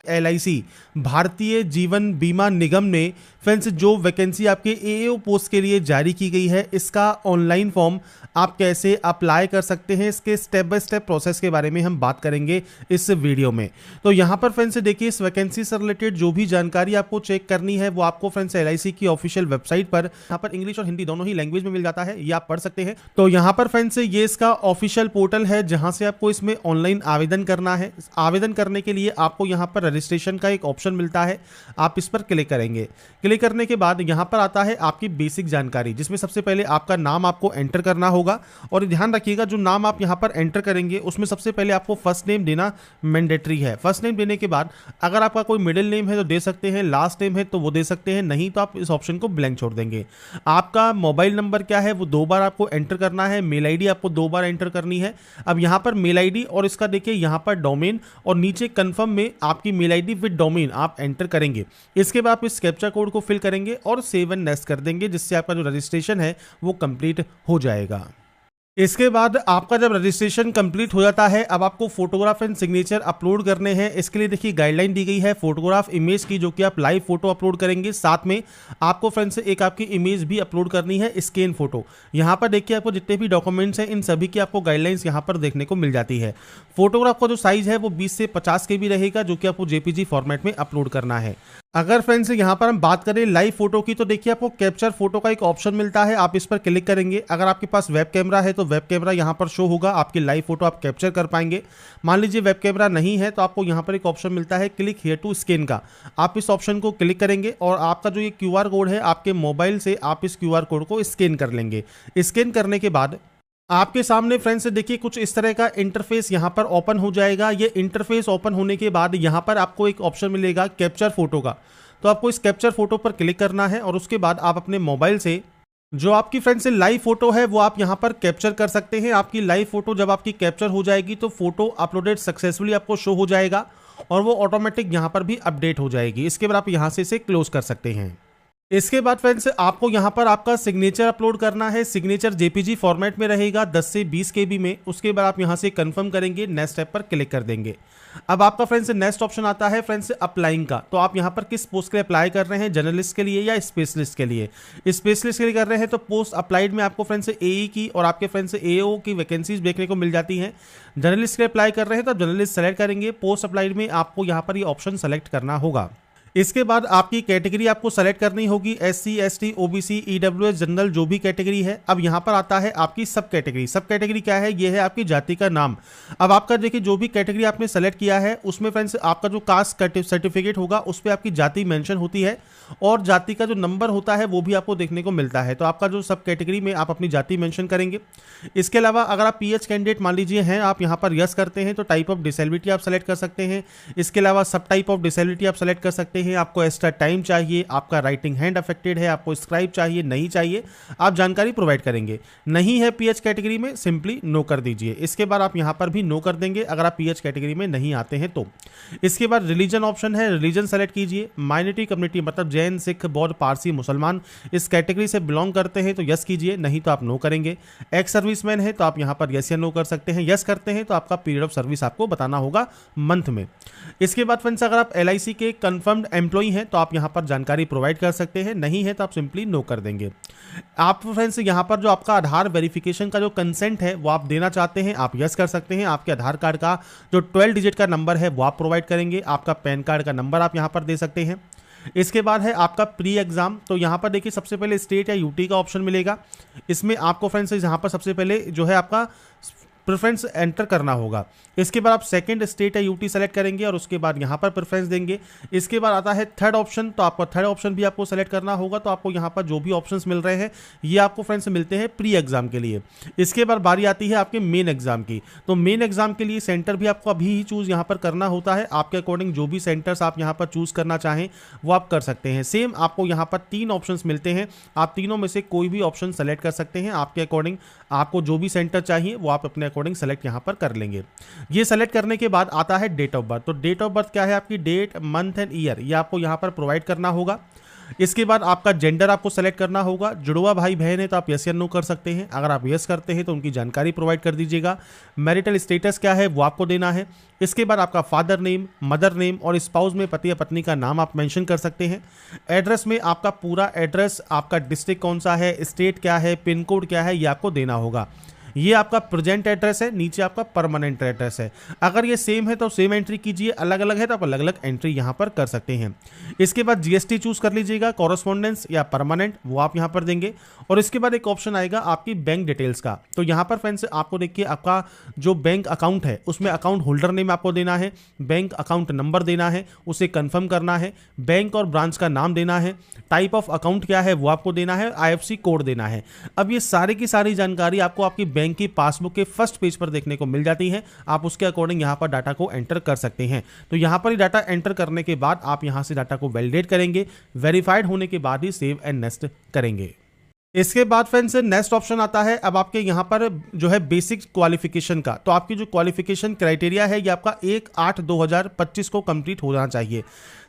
LIC Bharatiya Jeevan बीमा निगम ने friends जो वैकेंसी आपके AAO पोस्ट के लिए जारी की गई है, इसका ऑनलाइन फॉर्म आप कैसे अप्लाई कर सकते हैं, इसके स्टेप बाय स्टेप प्रोसेस के बारे में हम बात करेंगे इस वीडियो में। तो यहाँ पर फ्रेंड्स देखिए, इस वैकेंसी से रिलेटेड जो भी जानकारी आपको चेक करनी है वो आपको फ्रेंड्स LIC की ऑफिशियल वेबसाइट पर, यहाँ पर इंग्लिश और हिंदी दोनों ही लैंग्वेज में मिल जाता है, ये आप पढ़ सकते हैं। तो यहाँ पर फ्रेंड्स ये इसका ऑफिशियल पोर्टल है जहाँ से आपको इसमें ऑनलाइन आवेदन करना है। आवेदन करने के लिए आपको यहाँ पर रजिस्ट्रेशन का एक ऑप्शन मिलता है, आप इस पर क्लिक करेंगे। क्लिक करने के बाद यहाँ पर आता है आपकी बेसिक जानकारी, जिसमें सबसे पहले आपका नाम आपको एंटर करना होगा। और ध्यान रखिएगा, जो नाम आप यहाँ पर एंटर करेंगे उसमें सबसे पहले आपको फर्स्ट नेम देना मैंडेटरी है। फर्स्ट नेम देने के बाद अगर आपका कोई मिडिल नेम है तो दे सकते हैं, लास्ट नेम है तो वो दे सकते हैं, नहीं तो आप इस ऑप्शन को ब्लैंक छोड़ देंगे। आपका मोबाइल नंबर क्या है वो 2 बार आपको एंटर करना है। मेल आईडी आपको 2 बार एंटर करनी है। अब यहाँ पर मेल आईडी और इसका देखिए यहाँ पर डोमेन और नीचे कंफर्म में आपकी मेल आईडी विद डोमेन आप एंटर करेंगे। इसके बाद आप इस कैप्चा कोड को फिल करेंगे और सेव एंड नेक्स्ट कर देंगे, जिससे आपका जो रजिस्ट्रेशन है वो कंप्लीट हो जाएगा। इसके बाद आपका जब रजिस्ट्रेशन कंप्लीट हो जाता है, अब आपको फोटोग्राफ एंड सिग्नेचर अपलोड करने हैं। इसके लिए देखिए गाइडलाइन दी गई है फोटोग्राफ इमेज की, जो कि आप लाइव फोटो अपलोड करेंगे, साथ में आपको फ्रेंड्स एक आपकी इमेज भी अपलोड करनी है, स्कैन फोटो। यहाँ पर देखिए आपको जितने भी डॉक्यूमेंट्स हैं इन सभी की आपको गाइडलाइंस यहाँ पर देखने को मिल जाती है। फोटोग्राफ का जो साइज है वो 20 से 50 KB रहेगा, जो कि आपको JPG फॉर्मेट में अपलोड करना है। अगर फ्रेंड्स यहाँ पर हम बात करें लाइव फोटो की, तो देखिए आपको कैप्चर फोटो का एक ऑप्शन मिलता है, आप इस पर क्लिक करेंगे। अगर आपके पास वेब कैमरा है तो वेब कैमरा यहाँ पर शो होगा, आपकी लाइव फोटो आप कैप्चर कर पाएंगे। मान लीजिए वेब कैमरा नहीं है तो आपको यहाँ पर एक ऑप्शन मिलता है क्लिक हियर टू स्कैन का, आप इस ऑप्शन को क्लिक करेंगे और आपका जो ये QR कोड है आपके मोबाइल से आप इस QR कोड को स्कैन कर लेंगे। स्कैन करने के बाद आपके सामने फ्रेंड्स देखिए कुछ इस तरह का इंटरफेस यहाँ पर ओपन हो जाएगा। ये इंटरफेस ओपन होने के बाद यहाँ पर आपको एक ऑप्शन मिलेगा कैप्चर फोटो का, तो आपको इस कैप्चर फोटो पर क्लिक करना है और उसके बाद आप अपने मोबाइल से जो आपकी फ्रेंड्स से लाइव फोटो है वो आप यहाँ पर कैप्चर कर सकते हैं। आपकी लाइव फोटो जब आपकी कैप्चर हो जाएगी तो फोटो अपलोडेड सक्सेसफुली आपको शो हो जाएगा और वो ऑटोमेटिक यहाँ पर भी अपडेट हो जाएगी। इसके बाद आप यहाँ से इसे क्लोज कर सकते हैं। इसके बाद फ्रेंड्स आपको यहाँ पर आपका सिग्नेचर अपलोड करना है। सिग्नेचर JPG फॉर्मेट में रहेगा 10 से 20 KB में। उसके बाद आप यहाँ से कंफर्म करेंगे, नेक्स्ट स्टेप पर क्लिक कर देंगे। अब आपका फ्रेंड्स नेक्स्ट ऑप्शन आता है फ्रेंड्स अप्लाइंग का, तो आप यहाँ पर किस पोस्ट के लिए अप्लाई कर रहे हैं, जर्नलिस्ट के लिए या स्पेशलिस्ट के लिए। स्पेशलिस्ट के लिए कर रहे हैं तो पोस्ट अप्लाइड में आपको फ्रेंड्स AE की और आपके फ्रेंड्स AO की वैकेंसीज देखने को मिल जाती हैं। जर्नलिस्ट के लिए अप्लाई कर रहे हैं तो आप जर्नलिस्ट सेलेक्ट करेंगे। पोस्ट अप्लाइड में आपको यहाँ पर ये ऑप्शन सेलेक्ट करना होगा। इसके बाद आपकी कैटेगरी आपको सेलेक्ट करनी होगी, SC ST OBC EWS general जो भी कैटेगरी है। अब यहाँ पर आता है आपकी सब कैटेगरी। सब कैटेगरी क्या है, ये है आपकी जाति का नाम। अब आपका देखिए जो भी कैटेगरी आपने सेलेक्ट किया है उसमें फ्रेंड्स आपका जो कास्ट सर्टिफिकेट होगा उस पर आपकी जाति मेंशन होती है और जाति का जो नंबर होता है वो भी आपको देखने को मिलता है। तो आपका जो सब कैटेगरी में आप अपनी जाति मेंशन करेंगे। इसके अलावा अगर आप PH कैंडिडेट मान लीजिए हैं, आप यहाँ पर यस करते हैं तो टाइप ऑफ डिसेबिलिटी आप सेलेक्ट कर सकते हैं। इसके अलावा सब टाइप ऑफ डिसेबिलिटी आप सेलेक्ट कर सकते हैं। आपको एक्स्ट्रा टाइम चाहिए, आपका राइटिंग हैंड अफेक्टेड है, आपको स्क्राइब चाहिए, नहीं चाहिए, आप जानकारी प्रोवाइड करेंगे। नहीं है PH कैटेगरी में, सिंपली नो कर दीजिए। इसके बाद आप यहाँ पर भी नो कर देंगे अगर आप PH कैटेगरी में नहीं आते हैं तो। इसके बाद रिलीजन ऑप्शन है, रिलीजन सेलेक्ट कीजिए। माइनॉरिटी कम्युनिटी मतलब जैन, सिख, बौद्ध, पारसी, मुसलमान इस कैटेगरी से बिलोंग करते हैं तो यस कीजिए, नहीं तो आप नो करेंगे। एक्स सर्विसमैन है तो आप यहाँ पर यस या नो कर सकते हैं। यस करते हैं तो आपका पीरियड ऑफ सर्विस आपको बताना होगा मंथ में। इसके बाद फ्रेंड्स अगर आप LIC के कंफर्म्ड एम्प्लॉई हैं तो आप यहाँ पर जानकारी प्रोवाइड कर सकते हैं, नहीं है तो आप सिंपली नो कर देंगे। आप फ्रेंड्स यहाँ पर जो आपका आधार वेरिफिकेशन का जो कंसेंट है वो आप देना चाहते हैं, आप यस कर सकते हैं। आपके आधार कार्ड का जो 12 डिजिट का नंबर है वो आप प्रोवाइड करेंगे। आपका पैन कार्ड का नंबर आप यहाँ पर दे सकते हैं। इसके बाद है आपका प्री एग्जाम, तो यहाँ पर देखिए सबसे पहले स्टेट या UT का ऑप्शन मिलेगा। इसमें आपको फ्रेंड्स यहाँ पर सबसे पहले जो है आपका प्रेफरेंस एंटर करना होगा। इसके बाद आप सेकंड स्टेट या UT सेलेक्ट करेंगे और उसके बाद यहाँ पर प्रेफरेंस देंगे। इसके बाद आता है थर्ड ऑप्शन, तो आपका थर्ड ऑप्शन भी आपको सेलेक्ट करना होगा। तो आपको यहाँ पर जो भी ऑप्शंस मिल रहे हैं ये आपको फ्रेंड्स मिलते हैं प्री एग्जाम के लिए। इसके बाद बारी आती है आपके मेन एग्जाम की, तो मेन एग्जाम के लिए सेंटर भी आपको अभी ही चूज यहाँ पर करना होता है। आपके अकॉर्डिंग जो भी सेंटर्स आप यहाँ पर चूज करना चाहें वो आप कर सकते हैं। सेम आपको यहाँ पर 3 ऑप्शन मिलते हैं, आप तीनों में से कोई भी ऑप्शन सेलेक्ट कर सकते हैं। आपके अकॉर्डिंग आपको जो भी सेंटर चाहिए वो आप अपने अकॉर्डिंग सेलेक्ट यहाँ पर कर लेंगे। ये सेलेक्ट करने के बाद आता है डेट ऑफ बर्थ, तो डेट ऑफ बर्थ क्या है आपकी डेट, मंथ एंड ईयर, ये आपको यहाँ पर प्रोवाइड करना होगा। इसके बाद आपका जेंडर आपको सेलेक्ट करना होगा। जुड़वा भाई बहन है तो आप यस या नो कर सकते हैं। अगर आप यस करते हैं तो उनकी जानकारी प्रोवाइड कर दीजिएगा। मैरिटल स्टेटस क्या है वो आपको देना है। इसके बाद आपका फादर नेम, मदर नेम और स्पाउस में पति या पत्नी का नाम आप मेंशन कर सकते हैं। एड्रेस में आपका पूरा एड्रेस, आपका डिस्ट्रिक्ट कौन सा है, स्टेट क्या है, पिन कोड क्या है, ये आपको देना होगा। ये आपका प्रेजेंट एड्रेस है, नीचे आपका परमानेंट एड्रेस है। अगर ये सेम है तो सेम एंट्री कीजिए, अलग अलग है तो आप अलग अलग एंट्री यहाँ पर कर सकते हैं। इसके बाद जीएसटी चूज कर लीजिएगा, कॉरेस्पॉन्डेंस या परमानेंट वो आप यहाँ पर देंगे। और इसके बाद एक ऑप्शन आएगा आपकी बैंक डिटेल्स का। तो यहाँ पर फ्रेंड्स आपको देखिए आपका जो बैंक अकाउंट है उसमें अकाउंट होल्डर नेम आपको देना है, बैंक अकाउंट नंबर देना है, उसे कंफर्म करना है, बैंक और ब्रांच का नाम देना है, टाइप ऑफ अकाउंट क्या है वो आपको देना है, आईएफएससी कोड देना है। अब ये सारी की सारी जानकारी आपको आपकी बैंक की पासबुक के फर्स्ट पेज पर देखने को मिल जाती है। आप उसके अकॉर्डिंग यहां पर डाटा को एंटर कर सकते हैं। तो यहां पर ही डाटा एंटर करने के बाद आप यहां से डाटा को वैलिडेट करेंगे, वेरीफाइड होने के बाद ही सेव एंड नेक्स्ट करेंगे। इसके बाद फ्रेंड्स नेक्स्ट ऑप्शन आता है अब आपके यहाँ पर जो है बेसिक क्वालिफिकेशन का। तो आपकी जो क्वालिफिकेशन क्राइटेरिया है ये आपका 1/8/2025 को कंप्लीट हो जाना चाहिए।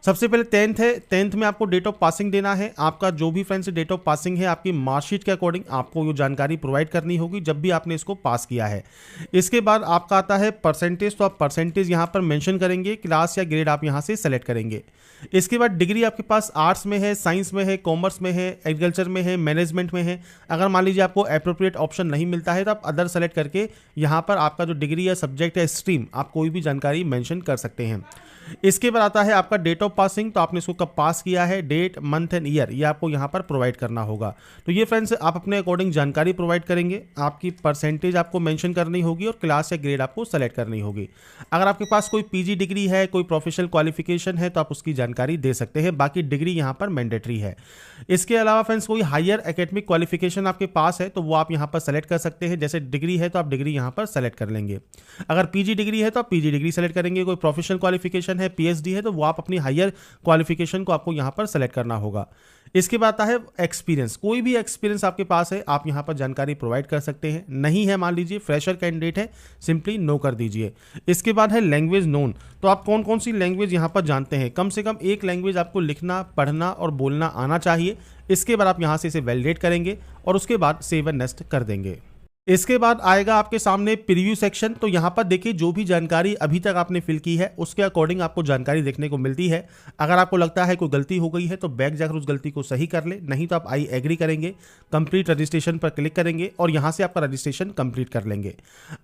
सबसे पहले 10th है, 10th में आपको डेट ऑफ पासिंग देना है। आपका जो भी फ्रेंड्स डेट ऑफ पासिंग है आपकी मार्कशीट के अकॉर्डिंग आपको ये जानकारी प्रोवाइड करनी होगी जब भी आपने इसको पास किया है। इसके बाद आपका आता है परसेंटेज। तो आप परसेंटेज यहाँ पर मेंशन करेंगे, क्लास या ग्रेड आप यहाँ से सेलेक्ट करेंगे। इसके बाद डिग्री आपके पास आर्ट्स में है, साइंस में है, कॉमर्स में है, एग्रीकल्चर में है, मैनेजमेंट में है। अगर मान लीजिए आपको एप्रोप्रिएट ऑप्शन नहीं मिलता है तो आप अदर सेलेक्ट करके यहाँ पर आपका जो डिग्री या सब्जेक्ट या स्ट्रीम आप कोई भी जानकारी मेंशन कर सकते हैं। इसके बाद आता है आपका डेट ऑफ पासिंग। तो आपने इसको कब पास किया है, डेट, मंथ एंड ईयर ये आपको यहाँ पर प्रोवाइड करना होगा। तो ये फ्रेंड्स आप अपने अकॉर्डिंग जानकारी प्रोवाइड करेंगे। आपकी परसेंटेज आपको मेंशन करनी होगी और क्लास या ग्रेड आपको सेलेक्ट करनी होगी। अगर आपके पास कोई पीजी डिग्री है, कोई प्रोफेशनल क्वालिफिकेशन है तो आप उसकी जानकारी दे सकते हैं। बाकी डिग्री यहाँ पर मैंडेटरी है। इसके अलावा फ्रेंड्स कोई हायर एकेडमिक क्वालिफिकेशन आपके पास है तो वो आप यहाँ पर सेलेक्ट कर सकते हैं। जैसे डिग्री है तो आप डिग्री यहाँ पर सेलेक्ट कर लेंगे। अगर पीजी डिग्री है तो आप पीजी डिग्री सेलेक्ट करेंगे। कोई प्रोफेशनल क्वालिफिकेशन है, पीएचडी है तो वो आप अपनी हायर क्वालिफिकेशन को आपको यहाँ पर सेलेक्ट करना होगा। इसके बाद आता है एक्सपीरियंस। कोई भी एक्सपीरियंस आपके पास है आप यहाँ पर जानकारी प्रोवाइड कर सकते हैं। नहीं है, मान लीजिए फ्रेशर कैंडिडेट है, सिंपली नो कर दीजिए। इसके बाद है लैंग्वेज नोन। तो आप कौन कौन सी लैंग्वेज यहाँ पर जानते हैं, कम से कम एक लैंग्वेज आपको लिखना, पढ़ना और बोलना आना चाहिए। इसके बाद आप यहाँ से इसे वैलिडेट करेंगे और उसके बाद सेव एंड नेक्स्ट कर देंगे। इसके बाद आएगा आपके सामने प्रीव्यू सेक्शन। तो यहाँ पर देखिए जो भी जानकारी अभी तक आपने फिल की है उसके अकॉर्डिंग आपको जानकारी देखने को मिलती है। अगर आपको लगता है कोई गलती हो गई है तो बैक जाकर उस गलती को सही कर ले, नहीं तो आप आई एग्री करेंगे, कंप्लीट रजिस्ट्रेशन पर क्लिक करेंगे और यहाँ से आपका रजिस्ट्रेशन कंप्लीट कर लेंगे।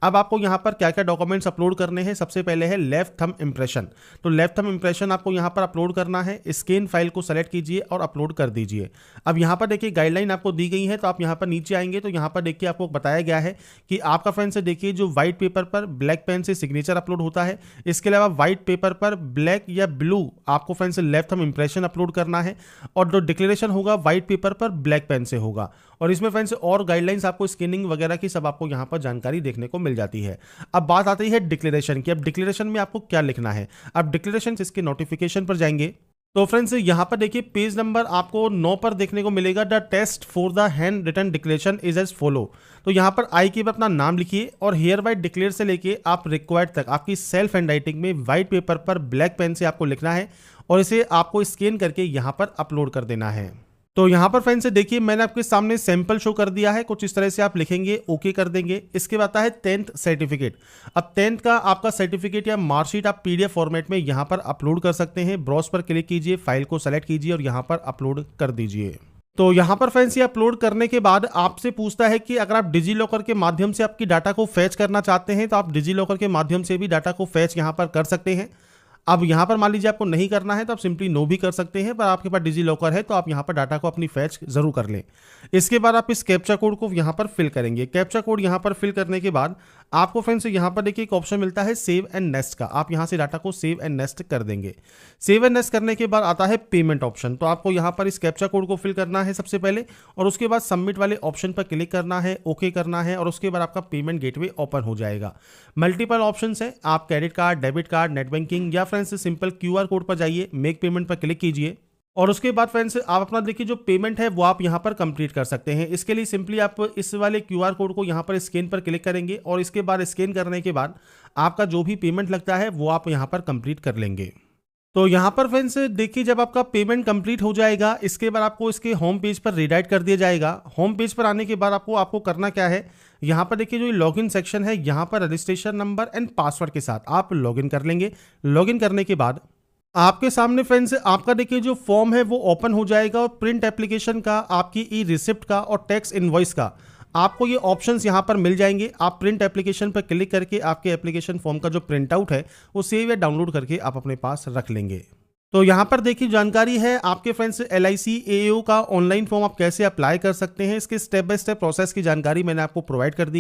अब आपको यहाँ पर क्या क्या डॉक्यूमेंट्स अपलोड करने हैं, सबसे पहले है लेफ्ट थंब इंप्रेशन। तो लेफ्ट थंब इंप्रेशन आपको यहाँ पर अपलोड करना है। स्कैन फाइल को सेलेक्ट कीजिए और अपलोड कर दीजिए। अब यहाँ पर देखिए गाइडलाइन आपको दी गई है। तो आप यहाँ पर नीचे आएंगे तो यहाँ पर देखिए आपको बताया गया है कि आपका फ्रेंड से देखिए जो व्हाइट पेपर पर ब्लैक पेन से सिग्नेचर अपलोड होता है, इसके अलावा व्हाइट पेपर पर ब्लैक या ब्लू आपको फ्रेंड से लेफ्ट थंब इंप्रेशन अपलोड करना है और जो डिक्लेरेशन होगा व्हाइट पेपर पर ब्लैक पेन से होगा। और इसमें फ्रेंड्स और गाइडलाइंस आपको स्कैनिंग वगैरह की सब आपको यहाँ पर जानकारी देखने को मिल जाती है। अब बात आती है डिक्लेरेशन की। अब डिक्लेरेशन में आपको क्या लिखना है। अब डिक्लेरेशन इसके नोटिफिकेशन पर जाएंगे तो फ्रेंड्स यहाँ पर देखिए पेज नंबर आपको 9 पर देखने को मिलेगा। The test for the handwritten declaration is as follow. तो यहाँ पर आई के बाद अपना नाम लिखिए और हेयर वाइट डिक्लेयर से लेके आप रिक्वायर्ड तक आपकी सेल्फ हैंड राइटिंग में व्हाइट पेपर पर ब्लैक पेन से आपको लिखना है और इसे आपको स्कैन करके यहाँ पर अपलोड कर देना है। तो यहाँ पर फ्रेंड्स देखिए मैंने आपके सामने सैंपल शो कर दिया है, कुछ इस तरह से आप लिखेंगे, ओके कर देंगे। इसके बाद आता है 10th सर्टिफिकेट। अब 10th का आपका सर्टिफिकेट या मार्कशीट आप पीडीएफ फॉर्मेट में यहाँ पर अपलोड कर सकते हैं। ब्राउज पर क्लिक कीजिए, फाइल को सेलेक्ट कीजिए और यहाँ पर अपलोड कर दीजिए। तो यहाँ पर फ्रेंड्स ये अपलोड करने के बाद आपसे पूछता है कि अगर आप डिजी लॉकर के माध्यम से आपकी डाटा को फैच करना चाहते हैं तो आप डिजी लॉकर के माध्यम से भी डाटा को फैच यहाँ पर कर सकते हैं। अब यहाँ पर मान लीजिए आपको नहीं करना है तो आप सिंपली नो भी कर सकते हैं, पर आपके पास डिजी लॉकर है तो आप यहाँ पर डाटा को अपनी फैच जरूर कर लें। इसके बाद आप इस कैप्चा कोड को यहाँ पर फिल करेंगे। कैप्चा कोड यहाँ पर फिल करने के बाद आपको फ्रेंड्स यहाँ पर देखिए एक ऑप्शन मिलता है सेव एंड नेक्स्ट का। आप यहाँ से डाटा को सेव एंड नेक्स्ट कर देंगे। सेव एंड नेक्स्ट करने के बाद आता है पेमेंट ऑप्शन। तो आपको यहाँ पर इस कैप्चा कोड को फिल करना है सबसे पहले और उसके बाद सबमिट वाले ऑप्शन पर क्लिक करना है, ओके करना है और उसके बाद आपका पेमेंट गेटवे ओपन हो जाएगा। मल्टीपल ऑप्शन है, आप credit card, debit card, net banking या फ्रेंड्स सिंपल क्यूआर कोड पर जाइए, मेक पेमेंट पर क्लिक कीजिए और उसके बाद फ्रेंड्स आप अपना देखिए जो पेमेंट है वो आप यहाँ पर कंप्लीट कर सकते हैं। इसके लिए सिंपली आप इस वाले क्यूआर कोड को यहाँ पर स्कैन पर क्लिक करेंगे और इसके बाद स्कैन करने के बाद आपका जो भी पेमेंट लगता है वो आप यहाँ पर कंप्लीट कर लेंगे। तो यहाँ पर फ्रेंड्स देखिए, जब आपका पेमेंट कंप्लीट हो जाएगा, इसके बाद आपको इसके होम पेज पर रिडायरेक्ट कर दिया जाएगा। होम पेज पर आने के बाद आपको करना क्या है, यहाँ पर देखिए जो लॉगिन सेक्शन है, यहाँ पर रजिस्ट्रेशन नंबर एंड पासवर्ड के साथ आप लॉगिन कर लेंगे। लॉगिन करने के बाद आपके सामने फ्रेंड्स आपका देखिए जो फॉर्म है वो ओपन हो जाएगा, और प्रिंट एप्लीकेशन का, आपकी ई रिसिप्ट का और टैक्स इनवॉइस का आपको ये ऑप्शंस यहाँ पर मिल जाएंगे। आप प्रिंट एप्लीकेशन पर क्लिक करके आपके एप्लीकेशन फॉर्म का जो प्रिंट आउट है वो सेव या डाउनलोड करके आप अपने पास रख लेंगे। तो यहाँ पर देखिए जानकारी है आपके फ्रेंड्स LIC AAO का ऑनलाइन फॉर्म आप कैसे अप्लाई कर सकते हैं, इसके स्टेप बाय स्टेप प्रोसेस की जानकारी मैंने आपको प्रोवाइड कर दी।